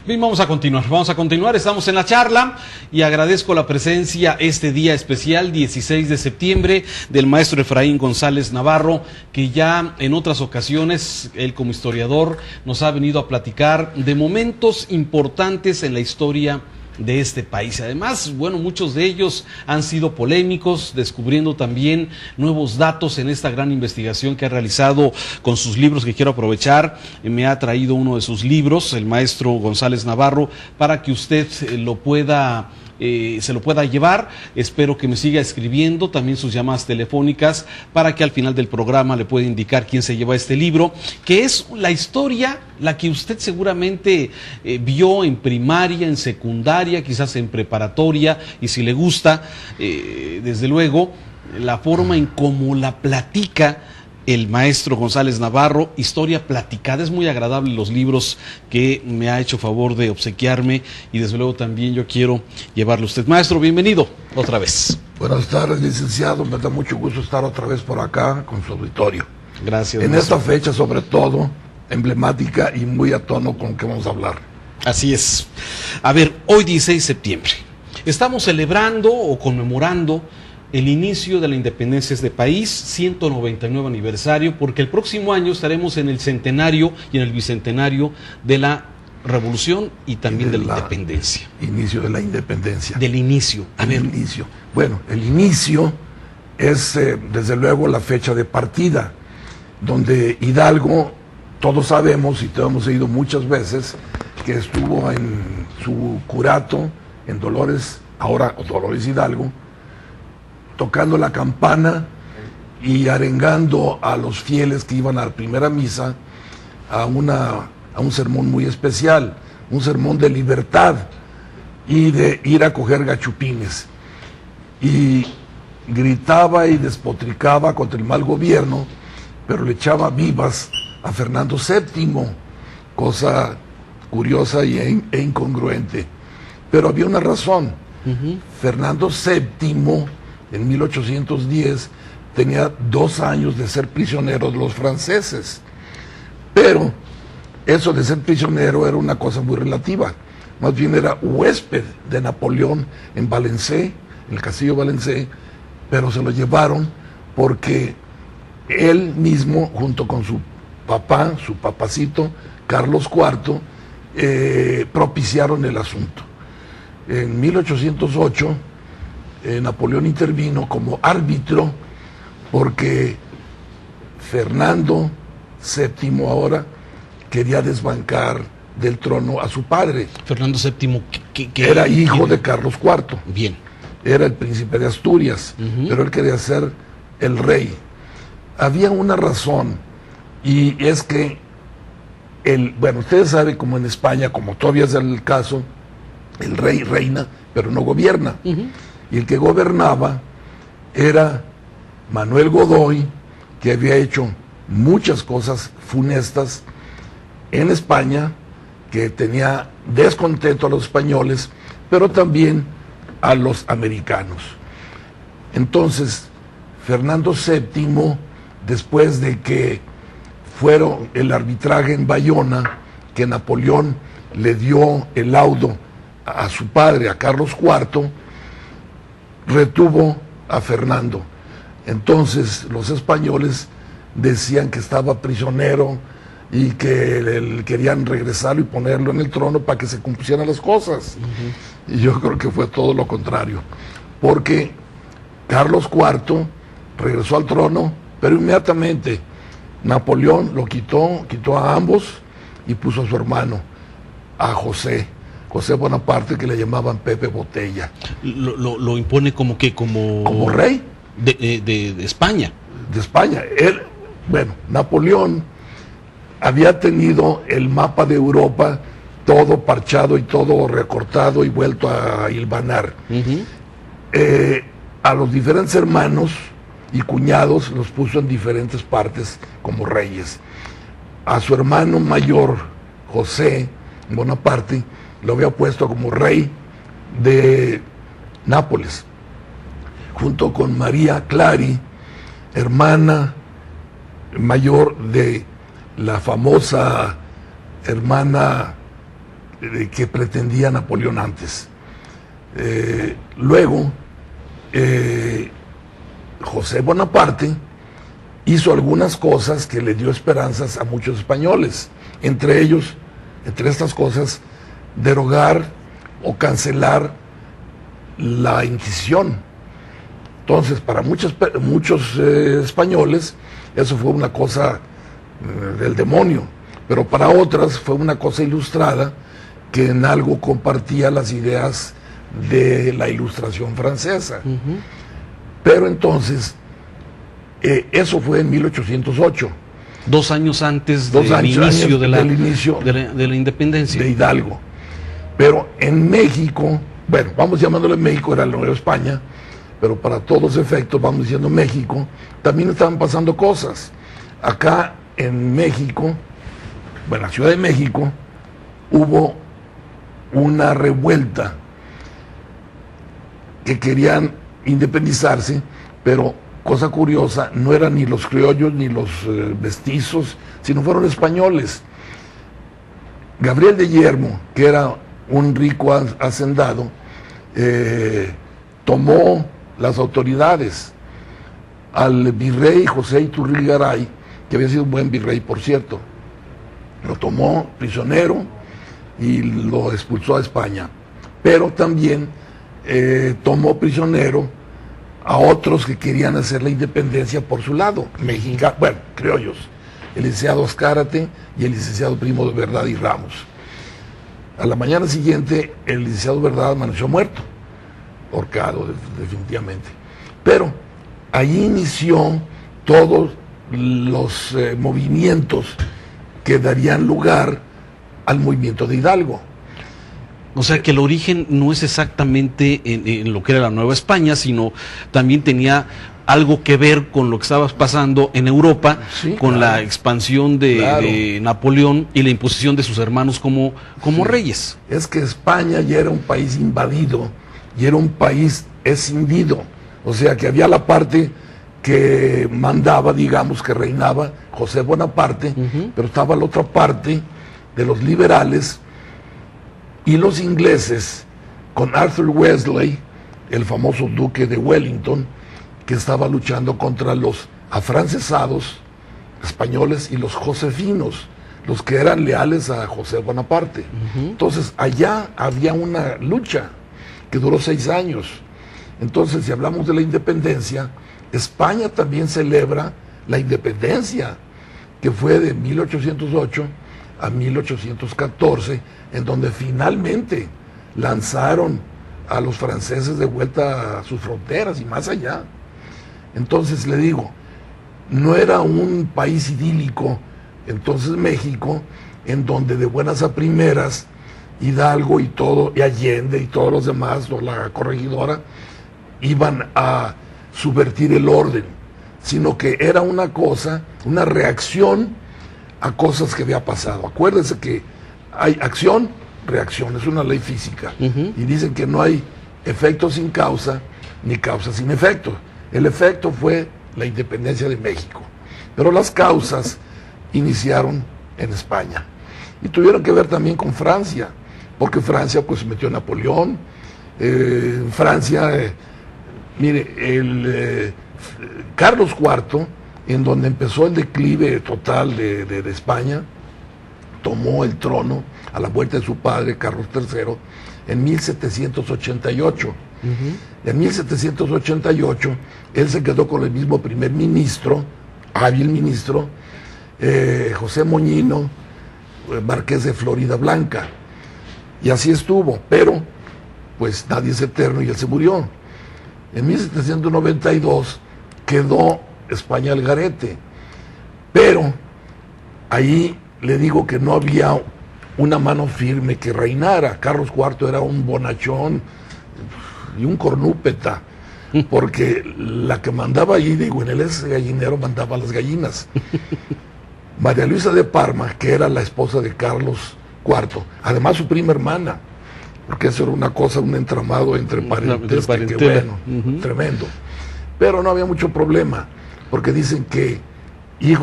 Bien, vamos a continuar, estamos en la charla y agradezco la presencia este día especial, 16 de septiembre, del maestro Efraín González Navarro, que ya en otras ocasiones, él como historiador, nos ha venido a platicar de momentos importantes en la historia de este país. Además, bueno, muchos de ellos han sido polémicos, descubriendo también nuevos datos en esta gran investigación que ha realizado con sus libros, que quiero aprovechar. Me ha traído uno de sus libros, el maestro González Navarro, para que usted se lo pueda llevar. Espero que me siga escribiendo también sus llamadas telefónicas para que al final del programa le pueda indicar quién se lleva este libro, que es la historia, la que usted seguramente vio en primaria, en secundaria, quizás en preparatoria, y si le gusta, desde luego, la forma en cómo la platica el maestro González Navarro, historia platicada. Es muy agradable los libros que me ha hecho favor de obsequiarme, y desde luego también yo quiero llevarle a usted. Maestro, bienvenido otra vez. Buenas tardes, licenciado, me da mucho gusto estar otra vez por acá con su auditorio. Gracias. En esta fecha, sobre todo, emblemática y muy a tono con lo que vamos a hablar. Así es. A ver, hoy 16 de septiembre, estamos celebrando o conmemorando el inicio de la independencia de este país, 199 aniversario, porque el próximo año estaremos en el centenario y en el bicentenario de la revolución y también de la independencia. Inicio de la independencia. Del inicio. A ver. Inicio. Bueno, el inicio es desde luego la fecha de partida, donde Hidalgo, todos sabemos y te hemos oído muchas veces, que estuvo en su curato en Dolores, ahora Dolores Hidalgo, tocando la campana y arengando a los fieles que iban a la primera misa a un sermón muy especial, un sermón de libertad y de ir a coger gachupines. Y gritaba y despotricaba contra el mal gobierno, pero le echaba vivas a Fernando VII, cosa curiosa e incongruente. Pero había una razón. Fernando VII, en 1810, tenía 2 años de ser prisionero de los franceses. Pero eso de ser prisionero era una cosa muy relativa. Más bien era huésped de Napoleón en Valencé, en el castillo de Valencé, pero se lo llevaron porque él mismo, junto con su papá, su papacito, Carlos IV, propiciaron el asunto. En 1808, Napoleón intervino como árbitro porque Fernando VII ahora quería desbancar del trono a su padre. Fernando VII, que era hijo de Carlos IV. Bien. Era el príncipe de Asturias, pero él quería ser el rey. Había una razón, y es que, bueno, ustedes saben, como en España, como todavía es el caso, el rey reina, pero no gobierna. Y el que gobernaba era Manuel Godoy, que había hecho muchas cosas funestas en España, que tenía descontento a los españoles, pero también a los americanos. Entonces, Fernando VII, después de que fueron el arbitraje en Bayona, que Napoleón le dio el laudo a su padre, a Carlos IV, retuvo a Fernando. Entonces los españoles decían que estaba prisionero y que querían regresarlo y ponerlo en el trono para que se cumplieran las cosas. Y yo creo que fue todo lo contrario, porque Carlos IV regresó al trono, pero inmediatamente Napoleón lo quitó a ambos y puso a su hermano, a José Bonaparte, que le llamaban Pepe Botella. Lo impone como rey de España. De España. Bueno, Napoleón había tenido el mapa de Europa todo parchado y todo recortado y vuelto a hilvanar. A los diferentes hermanos y cuñados los puso en diferentes partes como reyes. A su hermano mayor, José Bonaparte, lo había puesto como rey de Nápoles, junto con María Clary, hermana mayor de la famosa hermana que pretendía Napoleón antes. Luego, José Bonaparte hizo algunas cosas que le dio esperanzas a muchos españoles, entre estas cosas, derogar o cancelar la Inquisición. Entonces, para muchos españoles, eso fue una cosa del demonio, pero para otras fue una cosa ilustrada que en algo compartía las ideas de la Ilustración francesa. Pero entonces, eso fue en 1808. 2 años antes del inicio de la independencia. De Hidalgo. Pero en México, bueno, vamos llamándole México, era la Nueva España, pero para todos efectos vamos diciendo México, también estaban pasando cosas. Acá en México, bueno, en la Ciudad de México, hubo una revuelta que querían independizarse, pero cosa curiosa, no eran ni los criollos ni los mestizos, sino fueron españoles. Gabriel de Yermo, que era un rico hacendado, tomó las autoridades al virrey José Iturril Garay, que había sido un buen virrey, por cierto. Lo tomó prisionero y lo expulsó a España. Pero también tomó prisionero a otros que querían hacer la independencia por su lado, criollos, el licenciado Azcárate y el licenciado Primo de Verdad y Ramos. A la mañana siguiente, el licenciado Verdad amaneció muerto, ahorcado definitivamente. Pero ahí inició todos los movimientos que darían lugar al movimiento de Hidalgo. O sea que el origen no es exactamente en lo que era la Nueva España, sino también tenía algo que ver con lo que estaba pasando en Europa, sí, con la expansión de Napoleón y la imposición de sus hermanos como reyes. Es que España ya era un país invadido y era un país escindido. O sea que había la parte que mandaba, digamos, que reinaba José Bonaparte, pero estaba la otra parte de los liberales y los ingleses, con Arthur Wellesley, el famoso duque de Wellington, que estaba luchando contra los afrancesados españoles y los josefinos, los que eran leales a José Bonaparte. Entonces, allá había una lucha que duró 6 años. Entonces, si hablamos de la independencia, España también celebra la independencia, que fue de 1808 a 1814, en donde finalmente lanzaron a los franceses de vuelta a sus fronteras y más allá. Entonces le digo, no era un país idílico, entonces México, en donde de buenas a primeras, Hidalgo y todo, y Allende y todos los demás, o la corregidora, iban a subvertir el orden, sino que era una cosa, una reacción a cosas que había pasado. Acuérdense que hay acción, reacción, es una ley física, y dicen que no hay efecto sin causa, ni causa sin efecto. El efecto fue la independencia de México, pero las causas iniciaron en España y tuvieron que ver también con Francia, porque Francia pues metió a Napoleón. Francia, mire, Carlos IV, en donde empezó el declive total de España, tomó el trono a la muerte de su padre, Carlos III, en 1788. En 1788, él se quedó con el mismo primer ministro, hábil ministro, José Moñino, marqués de Florida Blanca. Y así estuvo, pero pues nadie es eterno y él se murió. En 1792 quedó España al garete, pero ahí le digo que no había una mano firme que reinara. Carlos IV era un bonachón y un cornúpeta, porque la que mandaba ahí, digo, en ese gallinero mandaba a las gallinas. María Luisa de Parma, que era la esposa de Carlos IV, además su prima hermana, porque eso era una cosa, un entramado entre parientes, que bueno, tremendo. Pero no había mucho problema, porque dicen que hijo